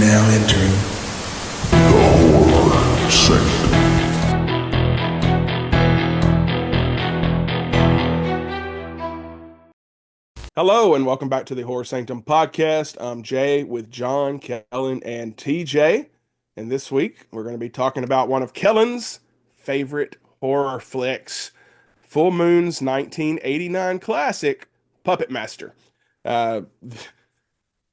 now entering the Horror Sanctum. Hello and welcome back to the Horror Sanctum podcast. I'm Jay with John, Kellen, and TJ. And this week we're going to be talking about one of Kellen's favorite horror flicks, Full Moon's 1989 classic, Puppet Master. Uh,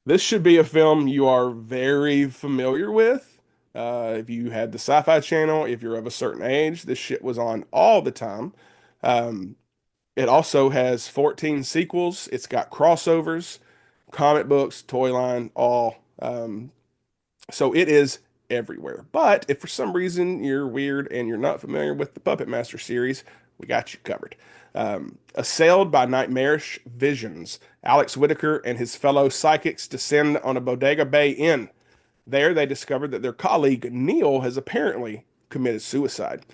this should be a film you are very familiar with. If you had the Sci-Fi Channel, if you're of a certain age, this shit was on all the time. Um, it also has 14 sequels. It's got crossovers, comic books, toy line, all. So it is everywhere. But if for some reason you're weird and you're not familiar with the Puppet Master series, we got you covered. Assailed by nightmarish visions, Alex Whitaker and his fellow psychics descend on a Bodega Bay inn. There, they discover that their colleague Neil has apparently committed suicide.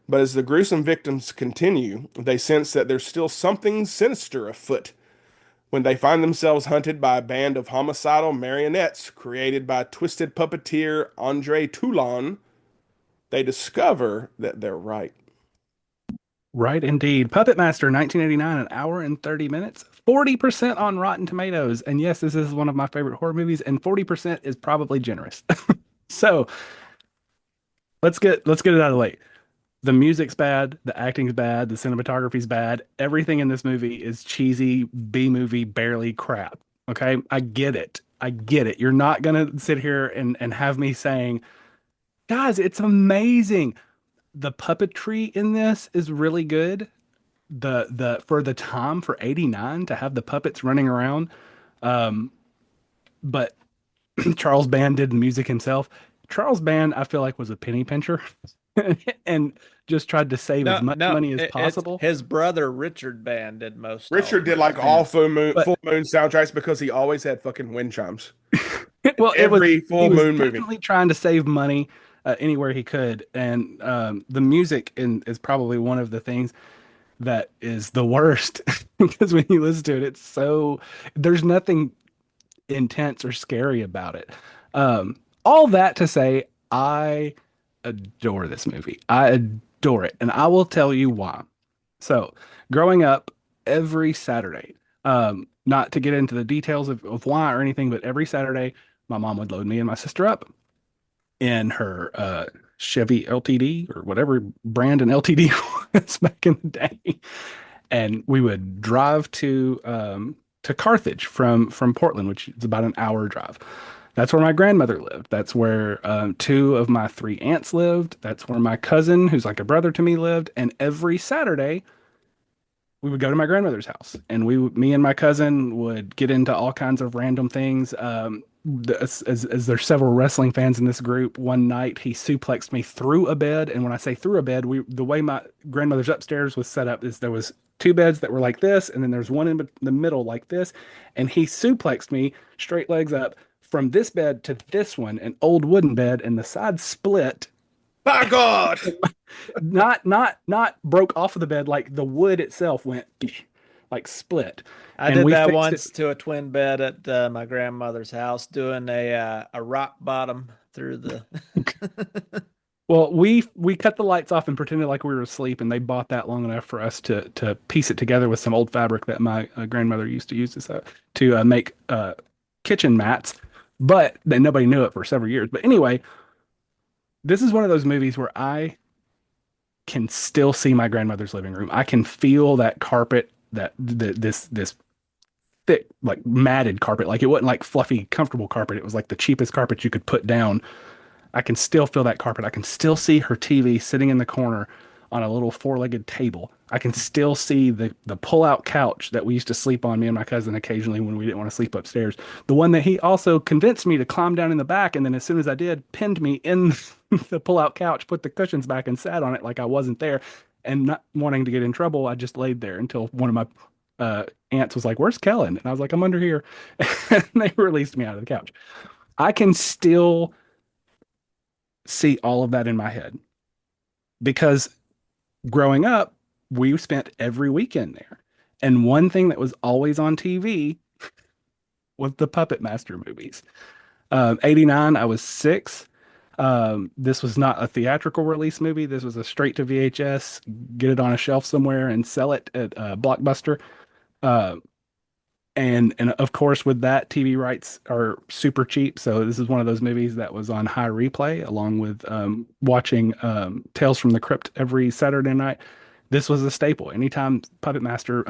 But as the gruesome victims continue, they sense that there's still something sinister afoot. When they find themselves hunted by a band of homicidal marionettes created by twisted puppeteer Andre Toulon, they discover that they're right. Right, indeed. Puppet Master, 1989, an hour and 30 minutes, 40% on Rotten Tomatoes. And yes, this is one of my favorite horror movies, and 40% is probably generous. So let's get it out of the way. The music's bad, the acting's bad, the cinematography's bad. Everything in this movie is cheesy B-movie barely crap. Okay? I get it. I get it. You're not gonna sit here and have me saying, guys, it's amazing. The puppetry in this is really good. The for the time for 89 to have the puppets running around. Um, but Charles Band did the music himself. Charles Band, I feel like, was a penny pincher and just tried to save as No, much no, money as it's possible. his brother Richard Band did most all Richard of did it. like all Yeah. Full But Moon soundtracks because he always had fucking wind chimes. well, it was Every he Full was Moon movie. definitely trying to save money anywhere he could, and the music is probably one of the things that is the worst because when you listen to it, it's so there's nothing intense or scary about it. All that to say, I adore this movie. I adore it, and I will tell you why. So, growing up every Saturday, not to get into the details of why or anything, but every Saturday, my mom would load me and my sister up in her Chevy LTD or whatever brand an LTD was back in the day, and we would drive to Carthage from Portland, which is about an hour drive. That's where my grandmother lived. That's where two of my three aunts lived. That's where my cousin, who's like a brother to me, lived. And every Saturday, we would go to my grandmother's house, and me and my cousin would get into all kinds of random things. As there's several wrestling fans in this group, one night he suplexed me through a bed, and when I say through a bed, the way my grandmother's upstairs was set up is there was two beds that were like this, and then there's one in the middle like this, and he suplexed me straight legs up from this bed to this one, an old wooden bed, and the sides split, By God! not broke off of the bed, like the wood itself went like split. I And did we that fixed once it. to a twin bed at my grandmother's house, doing a rock bottom through the. Well, we cut the lights off and pretended like we were asleep, and they bought that long enough for us to piece it together with some old fabric that my grandmother used to use to make kitchen mats, but then nobody knew it for several years. But anyway, this is one of those movies where I can still see my grandmother's living room. I can feel that carpet, this thick, like matted carpet. Like it wasn't like fluffy, comfortable carpet. It was like the cheapest carpet you could put down. I can still feel that carpet. I can still see her TV sitting in the corner on a little four-legged table. I can still see the pull-out couch that we used to sleep on, me and my cousin, occasionally when we didn't want to sleep upstairs. The one that he also convinced me to climb down in the back, and then as soon as I did, pinned me in the pull-out couch, put the cushions back, and sat on it like I wasn't there. And not wanting to get in trouble, I just laid there until one of my aunts was like, "Where's Kellen?" And I was like, "I'm under here." And they released me out of the couch. I can still see all of that in my head because growing up, we spent every weekend there. And one thing that was always on TV was the Puppet Master movies. '89, I was 6. This was not a theatrical release movie. This was a straight to VHS, get it on a shelf somewhere and sell it at Blockbuster. Uh, and of course, with that, TV rights are super cheap. So this is one of those movies that was on high replay, along with watching Tales from the Crypt every Saturday night. This was a staple. Anytime Puppet Master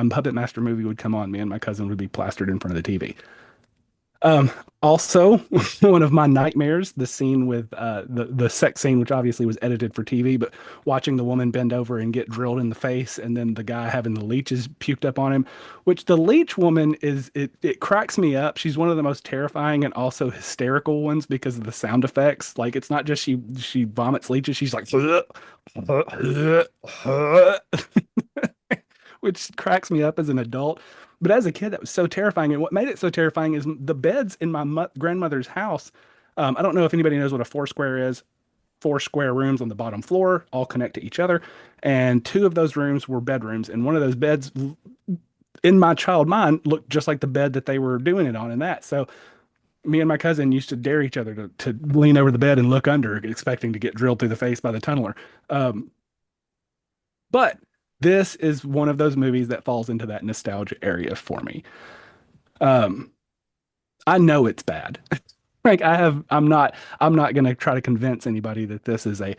movie would come on, me and my cousin would be plastered in front of the TV. Um, Also, one of my nightmares, the scene with the sex scene, which obviously was edited for TV, but watching the woman bend over and get drilled in the face, and then the guy having the leeches puked up on him, which the leech woman it cracks me up. She's one of the most terrifying and also hysterical ones because of the sound effects. Like it's not just she vomits leeches, she's like which cracks me up as an adult. But as a kid, that was so terrifying. And what made it so terrifying is the beds in my grandmother's house. I don't know if anybody knows what a four square is. Four square rooms on the bottom floor, all connect to each other. And two of those rooms were bedrooms. And one of those beds in my child mind looked just like the bed that they were doing it on in that. So me and my cousin used to dare each other to lean over the bed and look under, expecting to get drilled through the face by the tunneler. But this is one of those movies that falls into that nostalgia area for me. Um, I know it's bad. Like I'm not going to try to convince anybody that this is a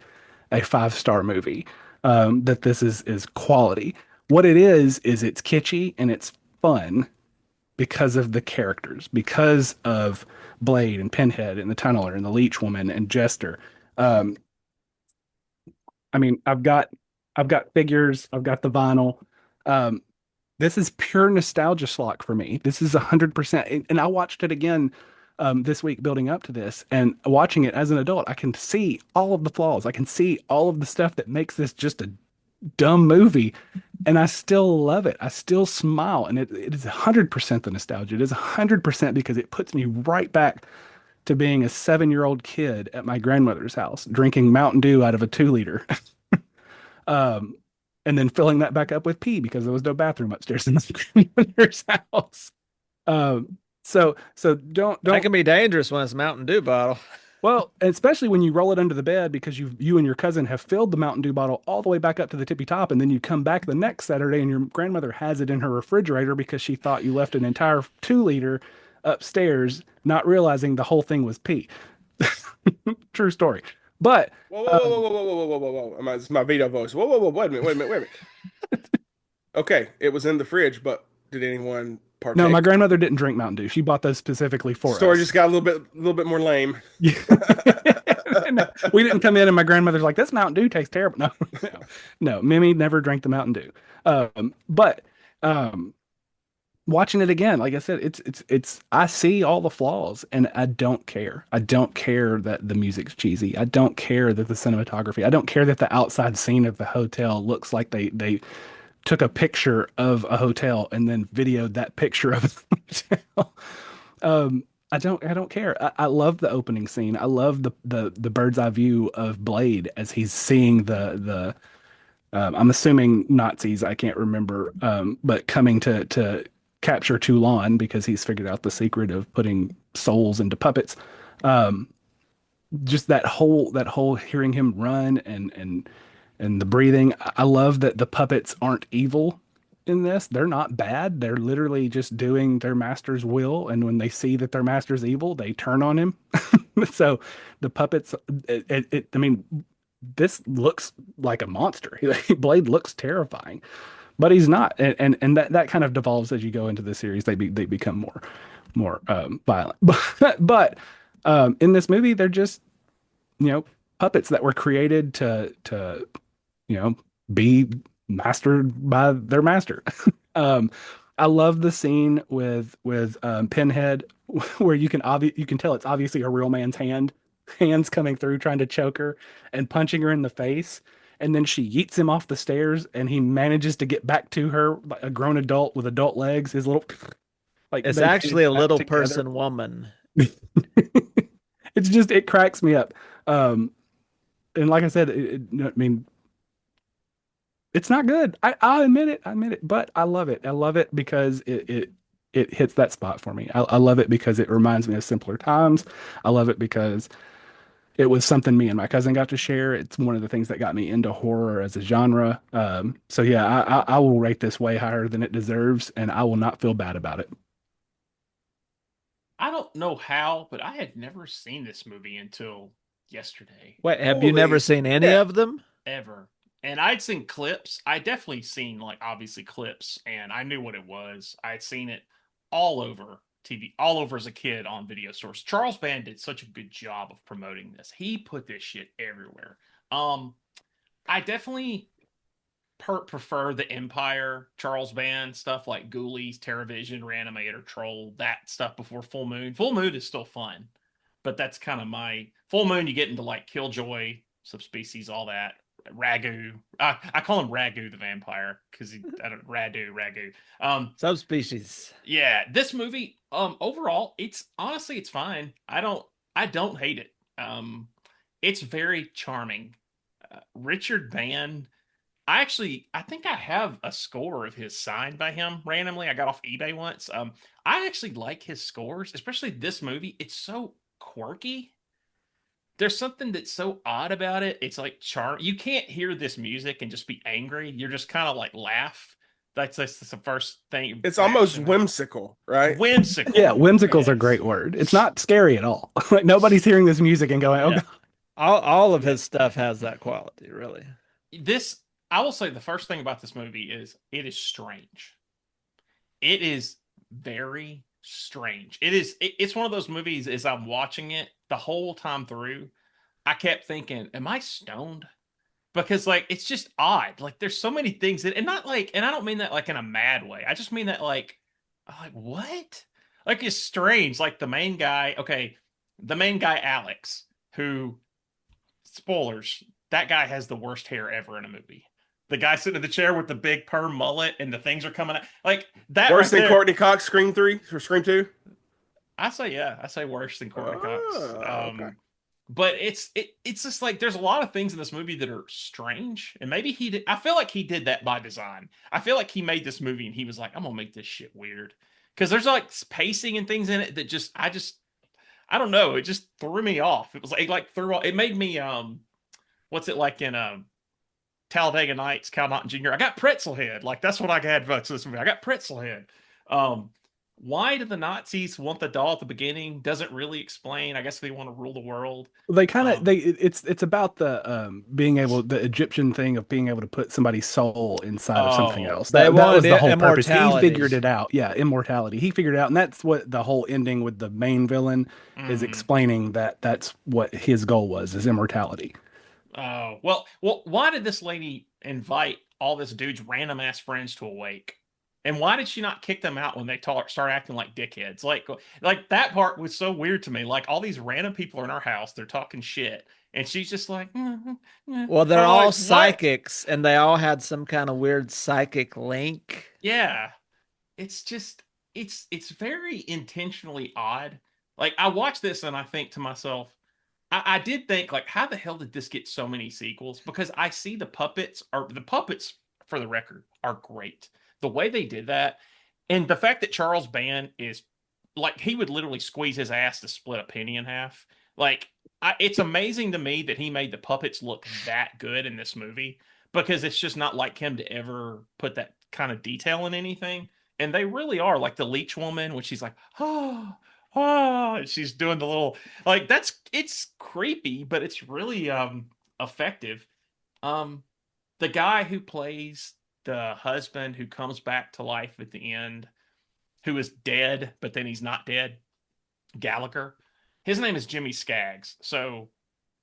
5-star movie. That this is quality. What it is it's kitschy and it's fun because of the characters, because of Blade and Pinhead and the Tunneler and the Leech Woman and Jester. Um, I mean, I've got figures, I've got the vinyl. Um, this is pure nostalgia schlock for me. This is 100%. And I watched it again this week building up to this, and watching it as an adult, I can see all of the flaws. I can see all of the stuff that makes this just a dumb movie, and I still love it. I still smile, and it is 100% the nostalgia. It is 100% because it puts me right back to being a 7-year-old kid at my grandmother's house, drinking Mountain Dew out of a 2 liter. Um, and then filling that back up with pee because there was no bathroom upstairs in the grandmother's house. So don't That can be dangerous when it's a Mountain Dew bottle. well, especially when you roll it under the bed because you and your cousin have filled the Mountain Dew bottle all the way back up to the tippy top, and then you come back the next Saturday and your grandmother has it in her refrigerator because she thought you left an entire 2 liter upstairs, not realizing the whole thing was pee. True story. But Whoa, whoa, whoa, whoa, whoa, whoa, whoa, whoa, whoa, whoa. It's my veto voice. Whoa, whoa, whoa, wait a minute, wait a minute, wait a minute. Okay, it was in the fridge, but did anyone no, my partake? grandmother didn't drink Mountain Dew. She bought those specifically for Story us. just got a little bit more lame. Yeah. No, we didn't come in and my grandmother's like, this Mountain Dew tastes terrible. No, no, Mimi never drank the Mountain Dew. But watching it again, like I said, I see all the flaws and I don't care. I don't care that the music's cheesy. I don't care that the cinematography, I don't care that the outside scene of the hotel looks like they took a picture of a hotel and then videoed that picture of a hotel. I don't care. I love the opening scene. I love the bird's eye view of Blade as he's seeing the I'm assuming Nazis, I can't remember, but coming to capture Toulon because he's figured out the secret of putting souls into puppets. Um, just that whole hearing him run and the breathing. I love that the puppets aren't evil in this. They're not bad. They're literally just doing their master's will, and when they see that their master's evil, they turn on him. So the puppets, I mean, this looks like a monster. Blade looks terrifying, but he's not. And that kind of devolves as you go into the series. They become more violent. But in this movie, they're just puppets that were created to be mastered by their master. um, I love the scene with Pinhead where you can tell it's obviously a real man's hands coming through trying to choke her and punching her in the face. And then she yeets him off the stairs and he manages to get back to her like a grown adult with adult legs. His little like It's they actually a back little together. person woman. It's just it cracks me up. And like I said, I mean, it's not good. I admit it. But I love it. I love it because it hits that spot for me. I love it because it reminds me of simpler times. I love it because it was something me and my cousin got to share. It's one of the things that got me into horror as a genre. So yeah, I will rate this way higher than it deserves, and I will not feel bad about it. I don't know how, but I had never seen this movie until yesterday, Wait, have you never Holy- seen any yeah. of them? ever. And I'd seen clips. I definitely seen like obviously clips, and I knew what it was. I had seen it all over TV, all over as a kid on video stores. Charles Band did such a good job of promoting this. He put this shit everywhere. Um, I definitely prefer the Empire Charles Band stuff like Ghoulies, TerraVision, Reanimator, Troll, that stuff before Full Moon. Full Moon is still fun, but that's kind of my Full Moon. You get into like Killjoy, Subspecies, all that. Ragu. I call him Ragu the vampire because I don't Ragu. Subspecies. Yeah, this movie overall it's honestly it's fine. I don't hate it. It's very charming. Richard Van I think I have a score of his signed by him randomly. I got off eBay once. I actually like his scores, especially this movie. It's so quirky. There's something that's so odd about it. It's like charm. You can't hear this music and just be angry. You're just kind of like laugh. That's the first thing. It's almost reaction. whimsical, right? Whimsical. Yeah, whimsical's a Yes. great word. It's not scary at all. Like nobody's hearing this music and going, "Oh Yeah. God." All of his stuff has that quality, really. This I will say the first thing about this movie is it is strange. It is very strange. It's one of those movies as I'm watching it the whole time through, I kept thinking, am I stoned? Because like it's just odd. Like there's so many things that and not like and I don't mean that like in a mad way. I just mean that like I'm like what? Like it's strange. Like the main guy, okay, the main guy Alex, who spoilers, that guy has the worst hair ever in a movie. The guy sitting in the chair with the big perm mullet and the things are coming out like that. Worse right than there, Courtney Cox, Scream 3 or Scream 2? I say yeah. I say worse than Courtney Cox. Okay. But it's just like there's a lot of things in this movie that are strange, and maybe he did. I feel like he did that by design. I feel like he made this movie and he was like, I'm gonna make this shit weird because there's like pacing and things in it that I don't know. It just threw me off. It was like threw it made me what's it like in Talladega Nights, Cal Naughton Jr. I got pretzel head. Like that's what I had for this movie. I got pretzel head. Um, why did the Nazis want the doll at the beginning? Doesn't really explain. I guess they want to rule the world. They kind of Um, it's about the being able the Egyptian thing of being able to put somebody's soul inside of something Oh, else. they That was wanted the whole purpose. He immortality. figured it out. Yeah, immortality. He figured it out, and that's what the whole ending with the main villain is mhm. explaining that that's what his goal was is immortality. Oh, well, why did this lady invite all this dude's random ass friends to a wake? And why did she not kick them out when they start acting like dickheads? Like that part was so weird to me. Like all these random people are in our house, they're talking shit, and she's just like, Well, they're I'm all like, what? psychics, and they all had some kind of weird psychic link. Yeah, it's just it's very intentionally odd. Like I watch this and I think to myself, I did think like, how the hell did this get so many sequels? Because I see the puppets for the record are great. The way they did that, and the fact that Charles Band is like he would literally squeeze his ass to split a penny in half. Like it's amazing to me that he made the puppets look that good in this movie because it's just not like him to ever put that kind of detail in anything. And they really are like the leech woman when she's like, oh, oh, she's doing the little like it's creepy, but it's really effective. Um the guy who plays the husband who comes back to life at the end, who is dead, but then he's not dead, Gallagher. His name is Jimmy Skaggs. So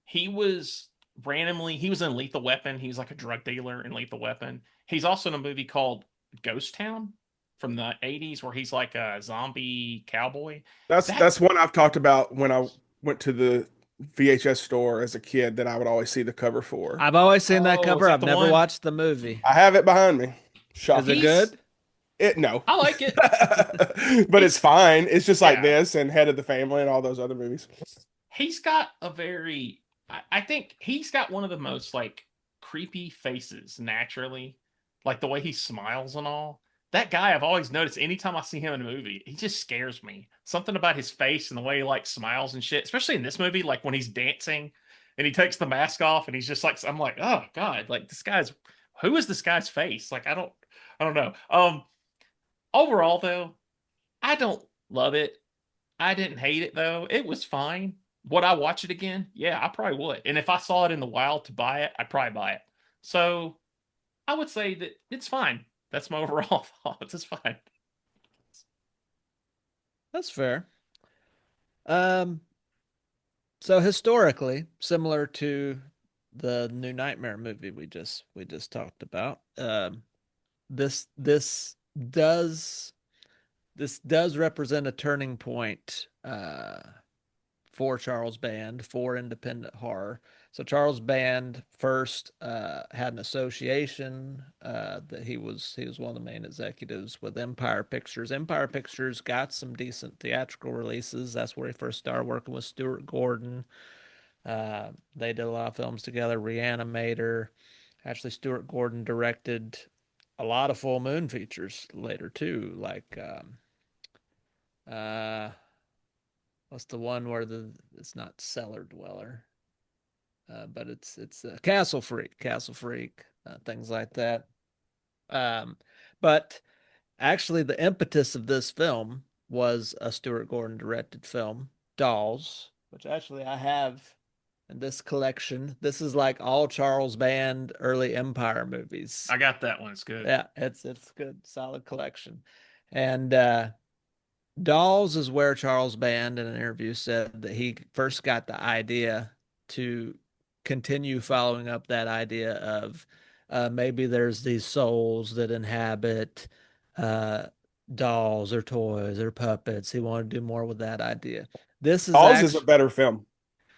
he was in Lethal Weapon. He was like a drug dealer in Lethal Weapon. He's also in a movie called Ghost Town from the 80s where he's like a zombie cowboy. That's one I've talked about when I went to the VHS store as a kid that I would always see the cover for. I've always seen that Oh, is cover. that I've the never one? watched the movie. I have it behind me. Is Shocking. it He's- good? No. I like it. But it's fine. It's just like Yeah. this and Head of the Family and all those other movies. He's got a very I think he's got one of the most like creepy faces naturally. Like the way he smiles and all. that guy, I've always noticed anytime I see him in a movie, he just scares me. Something about his face and the way he like smiles and shit, especially in this movie, like when he's dancing and he takes the mask off and he's just like, I'm like, oh God, like who is this guy's face? Like, I don't know. Overall though, I don't love it. I didn't hate it though. It was fine. Would I watch it again? Yeah, I probably would. And if I saw it in the wild to buy it, I'd probably buy it. So I would say that it's fine. That's my overall thoughts. It's fine. That's fair. Um, so historically, similar to the New Nightmare movie we just talked about, this this does this does represent a turning point for Charles Band for independent horror. So Charles Band first had an association that he was one of the main executives with Empire Pictures. Empire Pictures got some decent theatrical releases. That's where he first started working with Stuart Gordon. They did a lot of films together. Reanimator. Actually, Stuart Gordon directed a lot of full moon features later too, like uh, what's the one where it's not Cellar Dweller, but it's Castle Freak, things like that. Um, but actually, the impetus of this film was a Stuart Gordon directed film, Dolls, which actually I have in this collection. This is like all Charles Band early Empire movies. I got that one. It's good. Yeah, it's good, solid collection. And Dolls is where Charles Band in an interview said that he first got the idea to continue following up that idea of maybe there's these souls that inhabit uh, dolls or toys or puppets. He wanted to do more with that idea. This is Oz is a better film.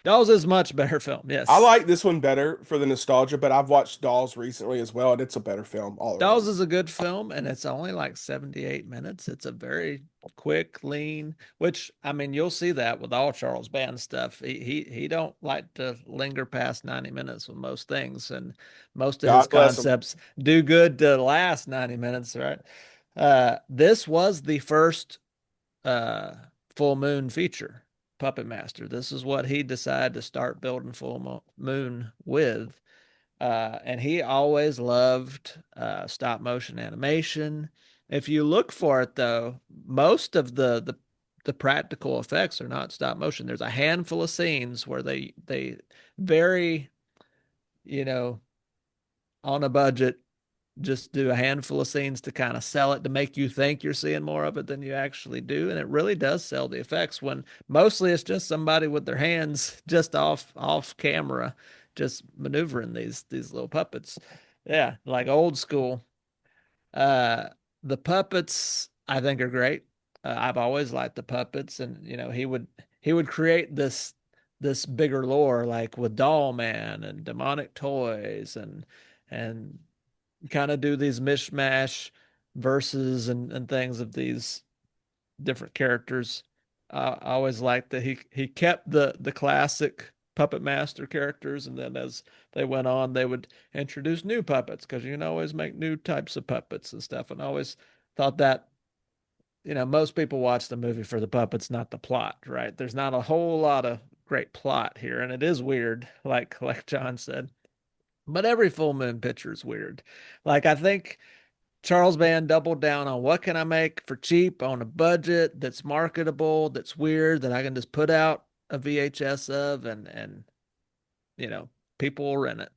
Dolls is a much better film. Yes, I like this one better for the nostalgia, but I've watched Dolls recently as well, and it's a better film all Dolls around. is a good film, and it's only like 78 minutes. It's a very quick, lean, which I mean, you'll see that with all Charles Band stuff. He don't like to linger past 90 minutes with most things, and most of his God bless him. concepts do good to last 90 minutes, right? This was the first uh, full moon feature, Puppet Master. This is what he decided to start building Full Moon with. And he always loved stop motion animation. If you look for it, though, most of the practical effects are not stop motion. There's a handful of scenes where they very, you know, on a budget, just do a handful of scenes to kind of sell it, to make you think you're seeing more of it than you actually do. And it really does sell the effects, when mostly it's just somebody with their hands just off camera, just maneuvering these little puppets. Yeah, like old school. Uh, the puppets I think are great. I've always liked the puppets, and he would create this bigger lore, like with Doll Man and demonic toys, and kind of do these mishmash verses and things of these different characters. I always liked that he kept the classic Puppet Master characters, and then as they went on, they would introduce new puppets, because you can always make new types of puppets and stuff. And I always thought that, most people watch the movie for the puppets, not the plot, right? There's not a whole lot of great plot here, and it is weird, like John said. But every full moon picture is weird. Like, I think Charles Band doubled down on what can I make for cheap on a budget that's marketable, that's weird, that I can just put out a VHS of, and people will rent it.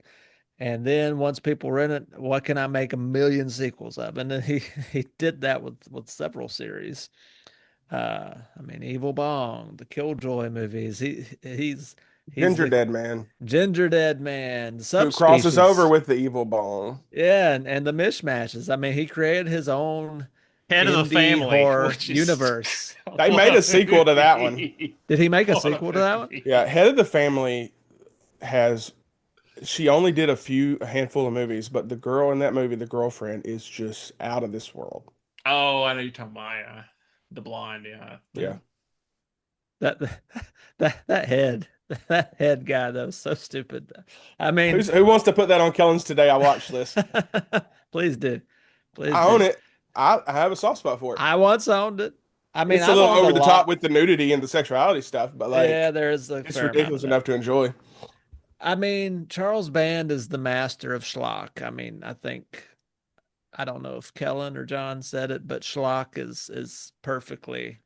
And then once people rent it, what can I make a million sequels of? And then he did that with several series. I mean, Evil Bong, the Killjoy movies. He's Ginger the Dead Man, Ginger Dead Man, who crosses over Subspecies. with the Evil Bong. Yeah, and the mishmashes. I mean, he created his own Head of the indie Family, horror which is universe. They made a sequel to that one. Did he make a What a sequel to that one? movie. Yeah, Head of the Family has. She only did a handful of movies, but the girl in that movie, the girlfriend, is just out of this world. Oh, I know you're talking about the blonde. Yeah. Yeah. That that head, that head guy, that was so stupid. I mean, Who wants to put that on Kellen's Today I Watch list? please do. Please I do. own it. I have a soft spot for it. I once owned it. I mean, It's a I've little owned a over the top lot. with the nudity and the sexuality stuff, but Yeah, like there's a it's fair amount ridiculous of that. enough to enjoy. I mean, Charles Band is the master of schlock. I mean, I don't know if Kellen or John said it, but schlock is perfectly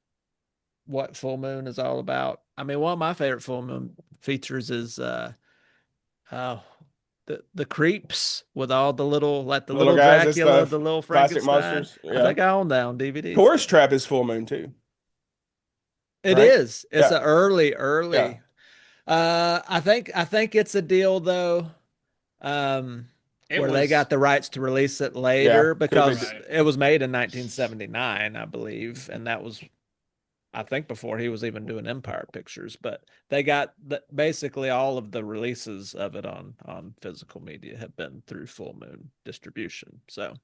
what Full Moon is all about. I mean, one of my favorite Full Moon features is oh, the creeps with all the little, like the Little little guys, it's Dracula, the the little plastic Frankenstein. monsters. I Yeah. think I own that on DVD Tourist still. Trap is full moon too, It right? is. It's Yeah. an early, Yeah. early. I think it's a deal though, It where they was got the rights to release it Yeah. later Could be. because right. it was made in 1979, I believe, and that was, I think, before he was even doing Empire Pictures. But they got basically all of the releases of it on physical media have been through Full Moon distribution. So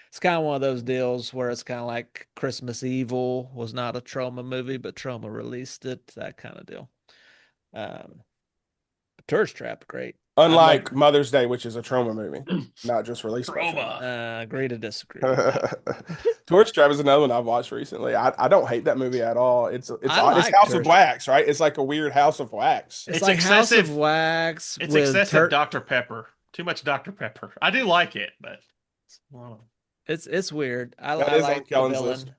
it's kind of one of those deals where it's kind of like Christmas Evil was not a Troma movie, but Troma released it, that kind of deal. Um, Tourist Trap, great. I'd love. Unlike Mother's Day, which is a trauma movie, not just released by Trauma. Trauma. Agree to disagree on that. Tourist Trap is another one I've watched recently. I don't hate that movie at all. It's I odd. It's like House of Tourist. Wax, right? It's like a weird House of Wax. It's It's like House of excessive. Wax It's with excessive Dr. Pepper. Too much Dr. Pepper. I do like it, but well, It's weird. That I is on like the Kellen's villain. list.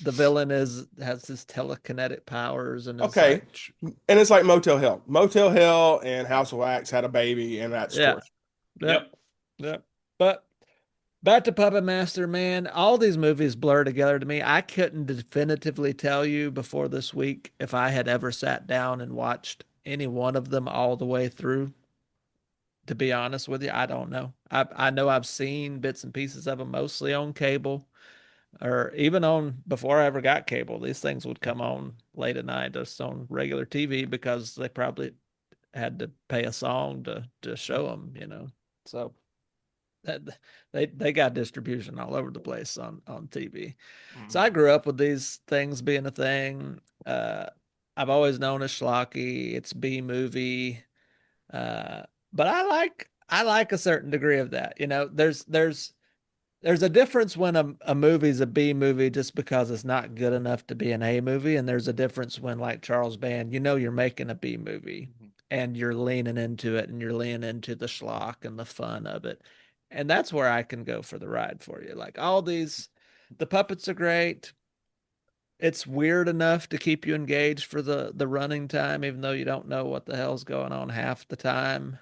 The villain has his telekinetic powers and is Okay, like, and it's like Motel Hell. Motel Hell and House of Wax had a baby, and that's yeah, Tourist. yep, yep. But back to Puppet Master, man. All these movies blur together to me. I couldn't definitively tell you before this week if I had ever sat down and watched any one of them all the way through. To be honest with you, I don't know. I know I've seen bits and pieces of them, mostly on cable, or even on before I ever got cable. These things would come on late at night just on regular TV because they probably had to pay a song to show them, you know. So that they got distribution all over the place on TV. So I grew up with these things being a thing. I've always known as schlocky. It's B movie, uh, but I like a certain degree of that. You know, there's a difference when a movie's a B movie just because it's not good enough to be an A movie, and there's a difference when, like Charles Band, you know, you're making a B movie and you're leaning into it and you're leaning into the schlock and the fun of it. And that's where I can go for the ride for you. Like all these, the puppets are great. It's weird enough to keep you engaged for the running time, even though you don't know what the hell's going on half the time.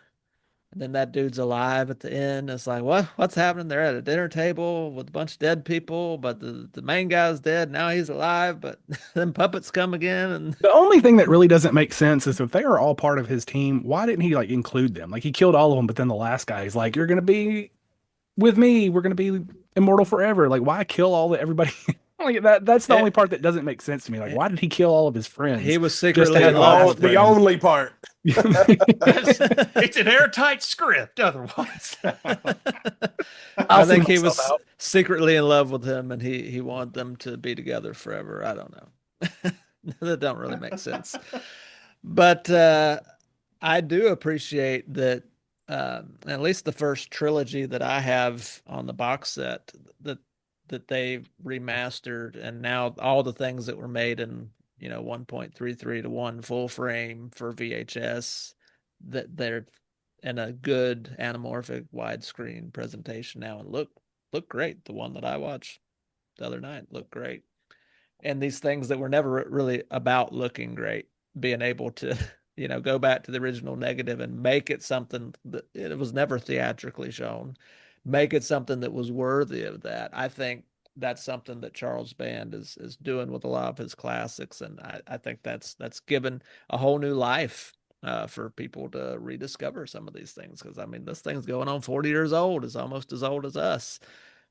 And then that dude's alive at the end. It's like, what's happening? They're at a dinner table with a bunch of dead people, but the main guy's dead. Now he's alive, but then puppets come again. And The only thing that really doesn't make sense is if they are all part of his team, why didn't he like include them? Like he killed all of them, but then the last guy is like, "You're gonna be with me. We're gonna be immortal forever." Like, why kill all the everybody? Like that's the Eh, only part that doesn't make sense to me. Like, why did he kill all of his friends he was just to secretly have in the love Oh, last with the them. friend? only part. it's an airtight script otherwise. I think see he myself was out. secretly in love with him, and he wanted them to be together forever. I don't know. That don't really make sense. But I do appreciate that, at least the first trilogy that I have on the box set that they remastered, and now all the things that were made in 1.33 to 1 full frame for VHS, that they're in a good anamorphic widescreen presentation now and look great. The one that I watched the other night looked great. And these things that were never really about looking great, being able to go back to the original negative and make it something that it was never theatrically shown, make it something that was worthy of that. I think that's something that Charles Band is doing with a lot of his classics, and I think that's given a whole new life for people to rediscover some of these things, because I mean this thing's going on 40 years old, is almost as old as us,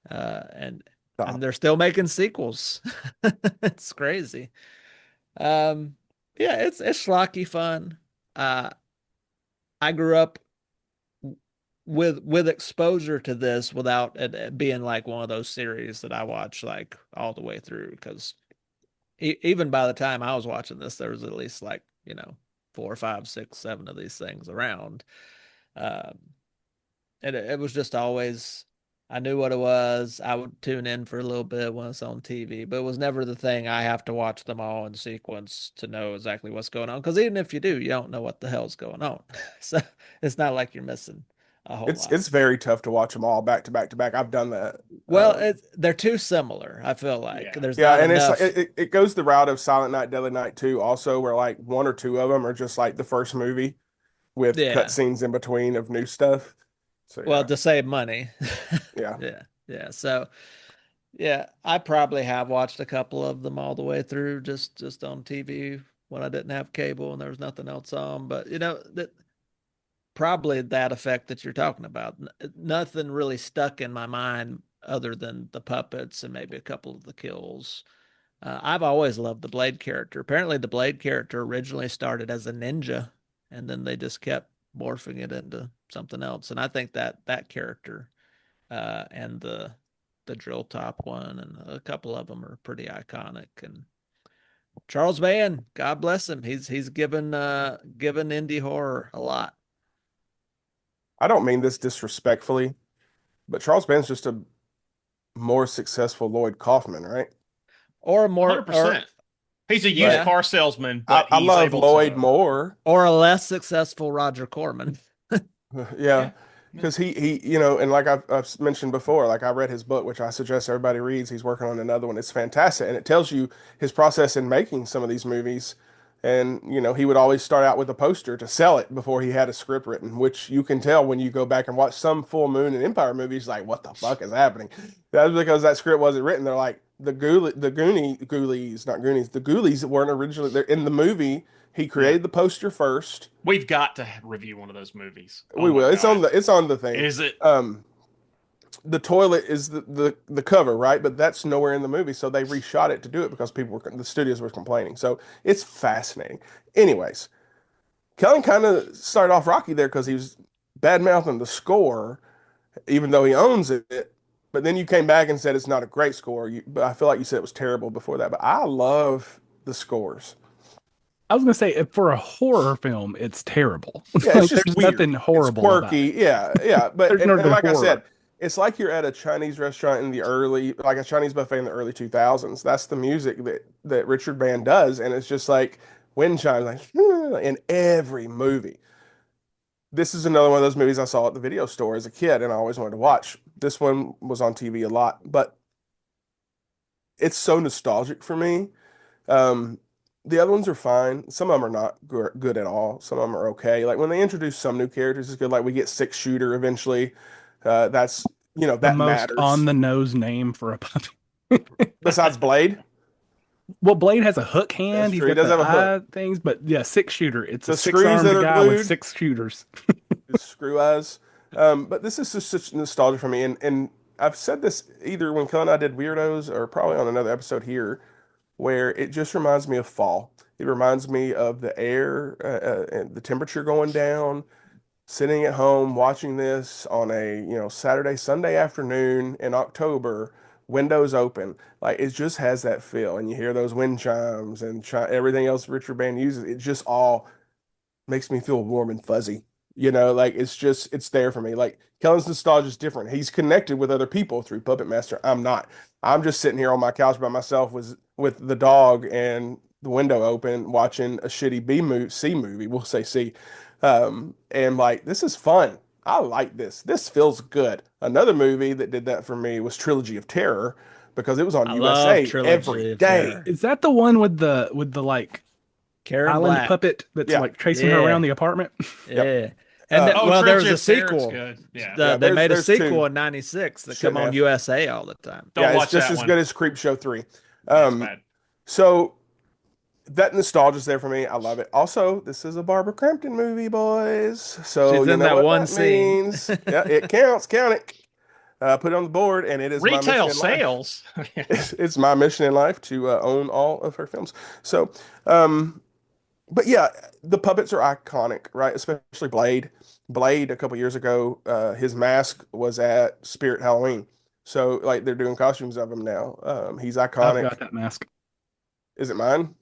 and Stop. they're still making sequels. It's crazy. Yeah, it's schlocky fun. Uh, I grew up with exposure to this without it being like one of those series that I watch like all the way through, because even by the time I was watching this, there was at least like 4, 5, 6, 7 of these things around. Um, and it was just always I knew what it was. I would tune in for a little bit when it's on TV, but it was never the thing I have to watch them all in sequence to know exactly what's going on. Because even if you do, you don't know what the hell's going on. So it's not like you're missing a whole lot. It's very tough to watch them all back to back to back. I've done that. Well, they're too similar. I feel like Yeah. there's Yeah, not and enough. it goes the route of Silent Night, Deadly Night 2 also, where like one or two of them are just like the first movie with Yeah. cutscenes in between of new stuff. So Well, yeah, to save money. yeah. Yeah. Yeah. So yeah, I probably have watched a couple of them all the way through just on TV when I didn't have cable and there was nothing else on. But that probably that effect that you're talking about. Nothing really stuck in my mind other than the puppets and maybe a couple of the kills. I've always loved the Blade character. Apparently, the Blade character originally started as a ninja, and then they just kept morphing it into something else. And I think that character and the drill top one and a couple of them are pretty iconic. And Charles Band, God bless him, he's given indie horror a lot. I don't mean this disrespectfully, but Charles Band's just a more successful Lloyd Kaufman, right? Or more, 100%. He's a used Yeah. car salesman, but I he's love able Lloyd to. more. or a less successful Roger Corman. Yeah, Yeah. because and like I've mentioned before, like I read his book, which I suggest everybody reads. He's working on another one. It's fantastic, and it tells you his process in making some of these movies. And he would always start out with a poster to sell it before he had a script written, which you can tell when you go back and watch some Full Moon and Empire movies. Like, what the fuck is happening? That's because that script wasn't written. They're like not Goonies. The Ghoulies weren't originally. They're in the movie. He created the poster first. We've got to review one of those movies. Oh We my will. It's on God. the thing. Is it? The toilet is the cover, right? But that's nowhere in the movie, so they reshot it to do it because the studios were complaining. So it's fascinating. Anyways, Kellen kind of started off rocky there because he was bad mouthing the score, even though he owns it. But then you came back and said it's not a great score. But I feel like you said it was terrible before that. But I love the scores. I was gonna say for a horror film, it's terrible. Yeah, it's Like just there's weird. nothing It's horrible about quirky. it. Yeah, yeah. But There's and no like I horror. said, it's like you're at a Chinese restaurant in the early, like a Chinese buffet in the early 2000s. That's the music that Richard Band does, and it's just like wind chimes, like in every movie. This is another one of those movies I saw at the video store as a kid, and I always wanted to watch. This one was on TV a lot, but it's so nostalgic for me. Um, the other ones are fine. Some of them are not good at all. Some of them are okay. Like when they introduce some new characters, it's good. Like we get Six Shooter eventually. That's The that most on matters. the nose name for a puppet. Besides Blade, Well, Blade has a hook that's hand. He's true. He got does the have a hook. eye things, but yeah, six shooter. It's a The screws six-armed that are guy with glued, six shooters. is screw eyes. But this is just such nostalgia for me, and I've said this either when Kelly and I did Weirdos or probably on another episode here, where it just reminds me of fall. It reminds me of the air and the temperature going down, sitting at home watching this on a, Saturday, Sunday afternoon in October, windows open. Like it just has that feel. And you hear those wind chimes and everything else Richard Band uses. It just all makes me feel warm and fuzzy. Like it's there for me. Like Kellen's nostalgia is different. He's connected with other people through Puppet Master. I'm not. I'm just sitting here on my couch by myself with the dog and the window open, watching a shitty C movie. We'll say C. And like this is fun. I like this. This feels good. Another movie that did that for me was Trilogy of Terror because it was on I love USA every Trilogy of day. Terror. Is that the one with the like Karen island Black. puppet that's Yeah. like chasing her Yeah. around the apartment? Yeah. And Uh, well, there was Trilogy a of Terror's sequel. good. Yeah. Yeah, They made a there's two. sequel in '96 that come Shouldn't on have. USA all the time. Don't Yeah, watch it's just that as one. good as Creep Show 3. Yeah, it's bad. So that nostalgia's there for me. I love it. Also, this is a Barbara Crampton movie, boys. So She's you in know that what one that scene. means. Yeah, it counts. Count it. Put it on the board, and it is my mission Retail in life. sales. It's my mission in life to own all of her films. So, but yeah, the puppets are iconic, right? Especially Blade. Blade, a couple years ago, his mask was at Spirit Halloween. So, like, they're doing costumes of him now. He's I've iconic. got that mask. Is it mine?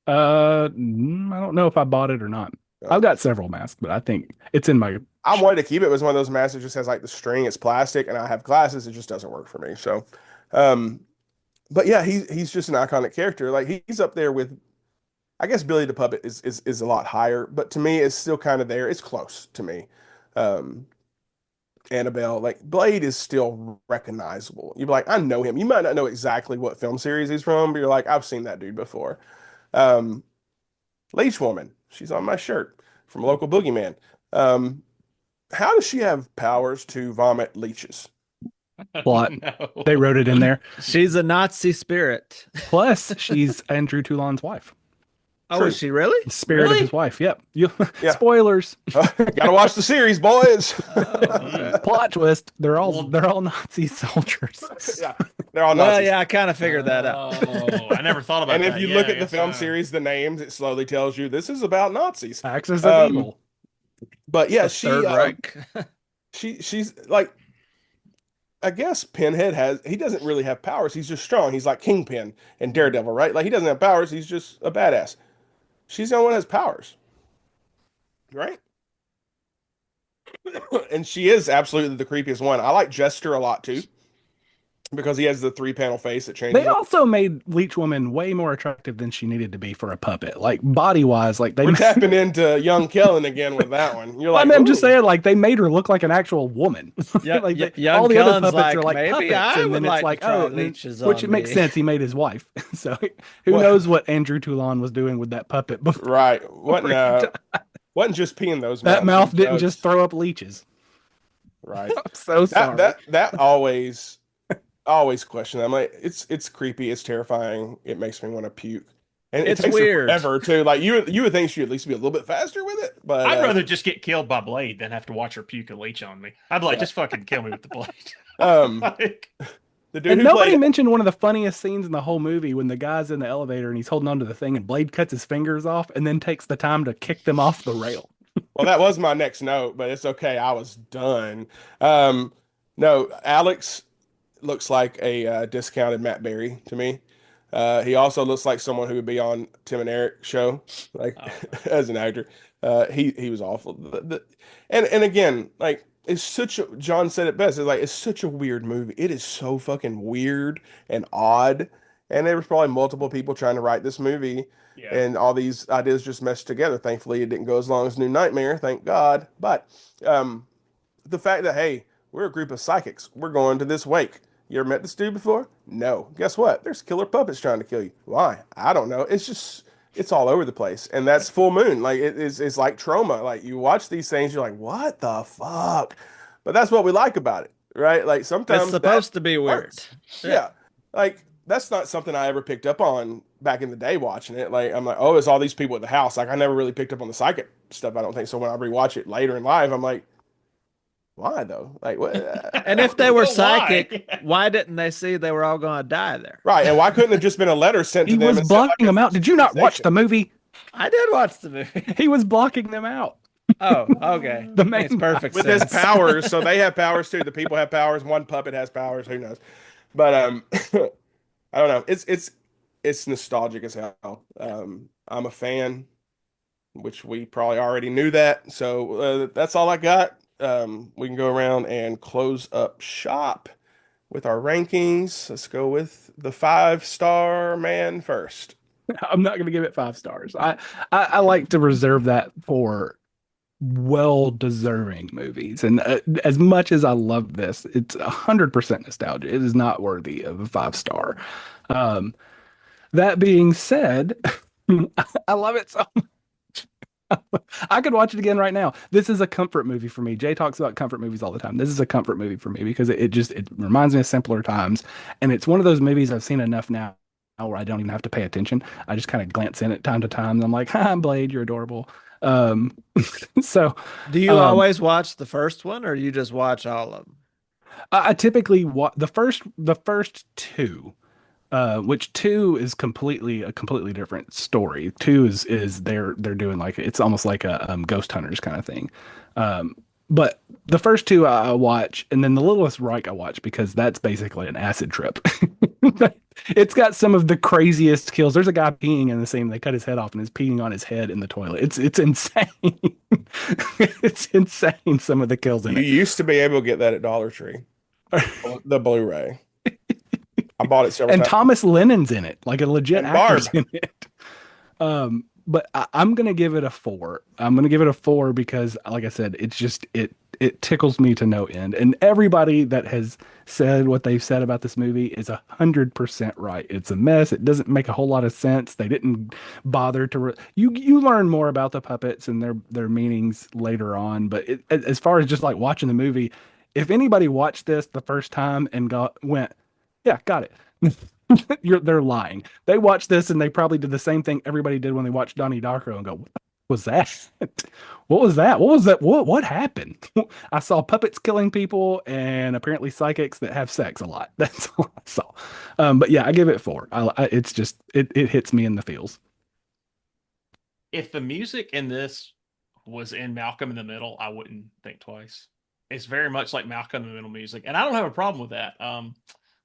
I don't know if I bought it or not. I've got several masks, but I think it's in my. I wanted to keep it. It was one of those masks that just has like the string. It's plastic, and I have glasses. It just doesn't work for me. So, um, but yeah, he's just an iconic character. Like he's up there with, I guess Billy the Puppet is a lot higher, but to me, it's still kind of there. It's close to me. Um, Annabelle, like Blade is still recognizable. You'd be like, I know him. You might not know exactly what film series he's from, but you're like, I've seen that dude before. Um, Leech Woman, she's on my shirt from local boogeyman. Um, how does she have powers to vomit leeches? Plot. No. They wrote it in there. She's a Nazi spirit. Plus, she's Andrew Toulon's wife. Oh, True. is she really? The spirit Really? of his wife. Yep. You, Yeah. Spoilers. Gotta watch the series, boys. Plot twist. They're all Well- Nazi soldiers. Yeah, they're all Well, Nazis. yeah, I kind of figured that out. Oh, I never thought about And that. if you Yeah, look I at the guess, film series, the names, it slowly tells you this is about Nazis. Axis of evil. But yeah, The Third Reich. she's like, I guess Pinhead he doesn't really have powers. He's just strong. He's like Kingpin and Daredevil, right? Like he doesn't have powers. He's just a badass. She's the only one that has powers, right? And she is absolutely the creepiest one. I like Jester a lot too, because he has the 3-panel face that changes. They also made Leech Woman way more attractive than she needed to be for a puppet. Like body wise, like they. We're tapping into young Kellen again with that one. You're I like, mean, I'm just "Ooh." saying, like they made her look like an actual woman. Yeah, like young all the other Kellen's puppets are like, like maybe puppets, I and would then it's like like, to try oh, leeches which on it makes me. sense. He made his wife, so who Well- knows what Andrew Toulon was doing with that puppet before Right. Wasn't he wasn't just peeing those that mountains mouth of didn't notes. just throw up leeches. Right. I'm so sorry. That always question. I'm like, it's creepy, it's terrifying, it makes me want to puke. And it It's takes her weird. forever too. Like you would think she'd at least be a little bit faster with it, but I'd rather just get killed by Blade than have to watch her puke a leech on me. I'd be like, Yeah. just fucking kill me with the blade. like, the dude And who nobody played mentioned one of the funniest scenes in the whole movie when the guy's in the elevator and he's holding onto the thing and Blade cuts his fingers off and then takes the time to kick them off the rail. well, that was my next note, but it's okay. I was done. No, Alex looks like a discounted Matt Berry to me. He also looks like someone who would be on Tim and Eric show, like as an actor. He was awful. And again, like it's such a, John said it best. It's like it's such a weird movie. It is so fucking weird and odd. And there was probably multiple people trying to write this movie, Yeah. and all these ideas just meshed together. Thankfully, it didn't go as long as New Nightmare, thank God. But the fact that hey, we're a group of psychics, we're going to this wake. You ever met this dude before? No. Guess what? There's killer puppets trying to kill you. Why? I don't know. It's all over the place, and that's full moon. Like it's like trauma. Like you watch these things, you're like, what the fuck? But that's what we like about it, right? Like sometimes It's supposed to be weird. hurts. Yeah. Like that's not something I ever picked up on back in the day watching it. Like I'm like, oh, it's all these people at the house. Like I never really picked up on the psychic stuff, I don't think. So when I rewatch it later in life, I'm like, why though? Like what? And if they were Why? psychic, why didn't they see they were all going to die there? Right. And why couldn't it have just been a letter sent to He them? was and said, like, blocking them out. Did you not watch the movie? I did watch the movie. He was blocking them out. Oh, okay. The Makes main perfect with sense. his powers, so they have powers too. The people have powers. One puppet has powers. Who knows? But I don't know. It's nostalgic as hell. I'm a fan, which we probably already knew that. So that's all I got. We can go around and close up shop with our rankings. Let's go with the 5-star man first. I'm not going to give it 5 stars. I like to reserve that for well-deserving movies. And as much as I love this, it's 100% nostalgia. It is not worthy of a 5-star. That being said, I love it so much. I could watch it again right now. This is a comfort movie for me. Jay talks about comfort movies all the time. This is a comfort movie for me because it reminds me of simpler times. And it's one of those movies I've seen enough now where I don't even have to pay attention. I just kind of glance in at time to time and I'm like, hi, Blade, you're adorable. So Do you always watch the first one or you just watch all of them? I typically watch the first 2, which 2 is a completely different story. 2 is they're doing like, it's almost like a Ghost Hunters kind of thing. But the first 2 I watch, and then The Littlest Reich I watch because that's basically an acid trip. It's got some of the craziest kills. There's a guy peeing in the scene. They cut his head off and is peeing on his head in the toilet. It's insane. It's insane. Some of the kills in You it. used to be able to get that at Dollar Tree, the Blu-ray. I bought it several And times. Thomas Lennon's in it, like a legit And actor's Barb. in it. But I'm gonna give it a 4. I'm gonna give it a 4 because, like I said, it's just it tickles me to no end. And everybody that has said what they've said about this movie is 100% right. It's a mess. It doesn't make a whole lot of sense. They didn't bother to. You learn more about the puppets and their meanings later on. But as far as just like watching the movie, if anybody watched this the first time and went, yeah, got it. They're lying. They watched this and they probably did the same thing everybody did when they watched Donnie Darko and go, "What was that? What was that? What was that? What happened?" I saw puppets killing people and apparently psychics that have sex a lot. That's all I saw. But yeah, I give it 4. It's just it hits me in the feels. If the music in this was in Malcolm in the Middle, I wouldn't think twice. It's very much like Malcolm in the Middle music, and I don't have a problem with that.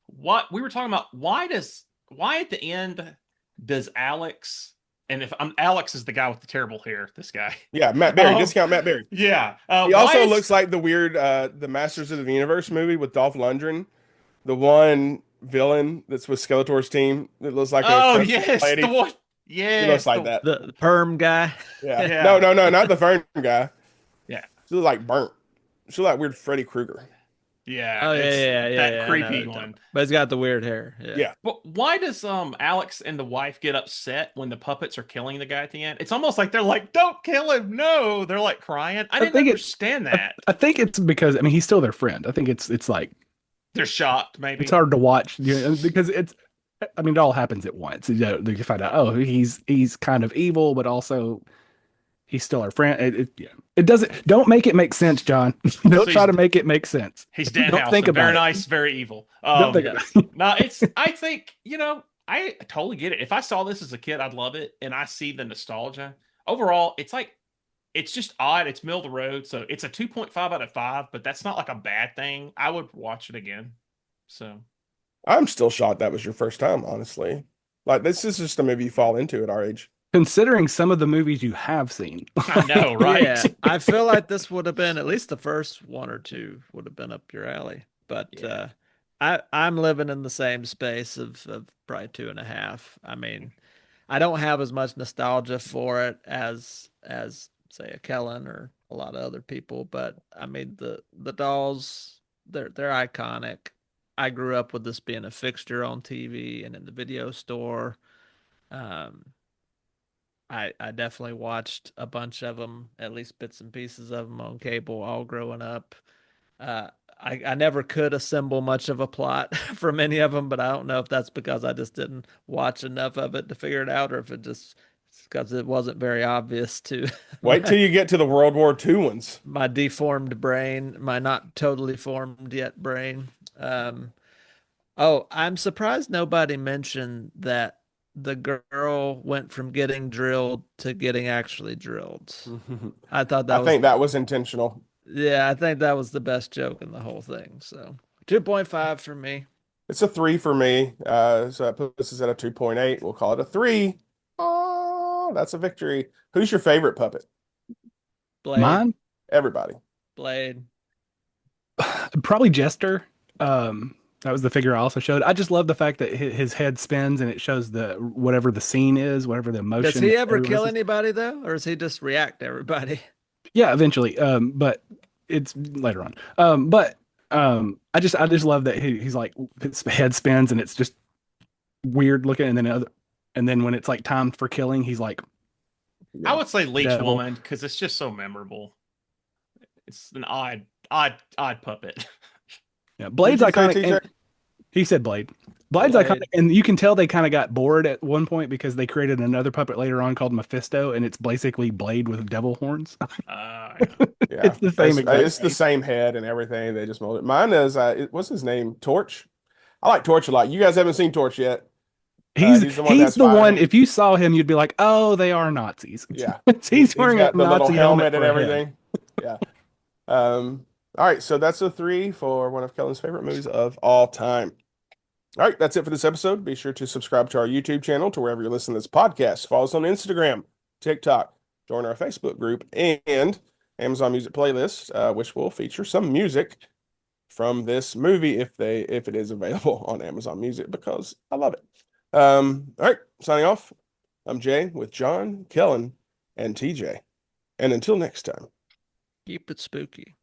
What we were talking about, why at the end does Alex, and if Alex is the guy with the terrible hair, this guy. Yeah, Matt Berry. Um, Discount Matt Berry. Yeah. He also looks like the weird the Masters of the Universe movie with Dolph Lundgren, the one villain that's with Skeletor's team that looks like a Oh crusty yes, lady. the one. He Yeah, looks like that. The perm guy. Yeah. Yeah. No, not the Fern guy. Yeah. She looks like burnt. She looks like weird Freddy Krueger. Yeah. Oh yeah, it's yeah, yeah. that yeah, I know creepy what you're one. talking about. But he's got the weird hair. Yeah. Yeah. But why does Alex and the wife get upset when the puppets are killing the guy at the end? It's almost like they're like, "Don't kill him!" No, they're like crying. I didn't think understand that. I think it's because he's still their friend. I think it's like They're shocked, maybe. it's hard to watch, because it all happens at once. You find out, oh, he's kind of evil, but also he's still our friend. It don't make it make sense, John. Don't So try to make it make sense. He's Dan Don't think Housen, about very it. nice, very evil. Don't think about it. No, I think, I totally get it. If I saw this as a kid, I'd love it. And I see the nostalgia. Overall, it's just odd. It's middle of the road. So it's a 2.5 out of 5, but that's not like a bad thing. I would watch it again. So I'm still shocked that was your first time, honestly. Like, this is just a movie you fall into at our age. Considering some of the movies you have seen. I know, right? Yeah, I feel like this would have been at least the first one or two would have been up your alley. But Yeah. I'm living in the same space of probably 2.5. I mean, I don't have as much nostalgia for it as say a Kellen or a lot of other people, but I mean the dolls, they're iconic. I grew up with this being a fixture on TV and in the video store. I definitely watched a bunch of them, at least bits and pieces of them on cable all growing up. I never could assemble much of a plot for many of them, but I don't know if that's because I just didn't watch enough of it to figure it out, or if it just because it wasn't very obvious to Wait till you get to the World War II ones. my deformed brain, my not totally formed yet brain. Oh, I'm surprised nobody mentioned that the girl went from getting drilled to getting actually drilled. I thought that I think that was intentional. yeah, I think that was the best joke in the whole thing. So 2.5 for me. It's a 3 for me. So that puts us at a 2.8. We'll call it a 3. Oh, that's a victory. Who's your favorite puppet? Blade. Mine? Everybody. Blade. Probably Jester. That was the figure I also showed. I just love the fact that his head spins and it shows whatever the scene is, whatever the emotion. Does he ever everyone kill else is. anybody though, or does he just react to everybody? Yeah, eventually. But it's later on. I just love that he's like his head spins and it's just weird looking, and then when it's like time for killing, he's like, I would say Leech Devil. Woman because it's just so memorable. It's an odd puppet. yeah, Blade's What'd you say, iconic. TJ? And he said Blade. Blade's Blade. iconic, and you can tell they kind of got bored at one point because they created another puppet later on called Mephisto, and it's basically Blade with devil horns. Yeah, It's the same exact It's the face. same head and everything. They just molded. Mine is what's his name? Torch. I like Torch a lot. You guys haven't seen Torch yet. He's he's the one that's the one. firing. If you saw him, you'd be like, "Oh, they are Nazis." Yeah, he's wearing a got the little Nazi helmet and for a head. everything. Yeah. All right, so that's a 3 for one of Kellen's favorite movies of all time. All right, that's it for this episode. Be sure to subscribe to our YouTube channel to wherever you listen to this podcast. Follow us on Instagram, TikTok, join our Facebook group, and Amazon Music playlist, which will feature some music from this movie if it is available on Amazon Music, because I love it. All right, signing off. I'm Jay with John, Kellen, and TJ. And until next time. Keep it spooky.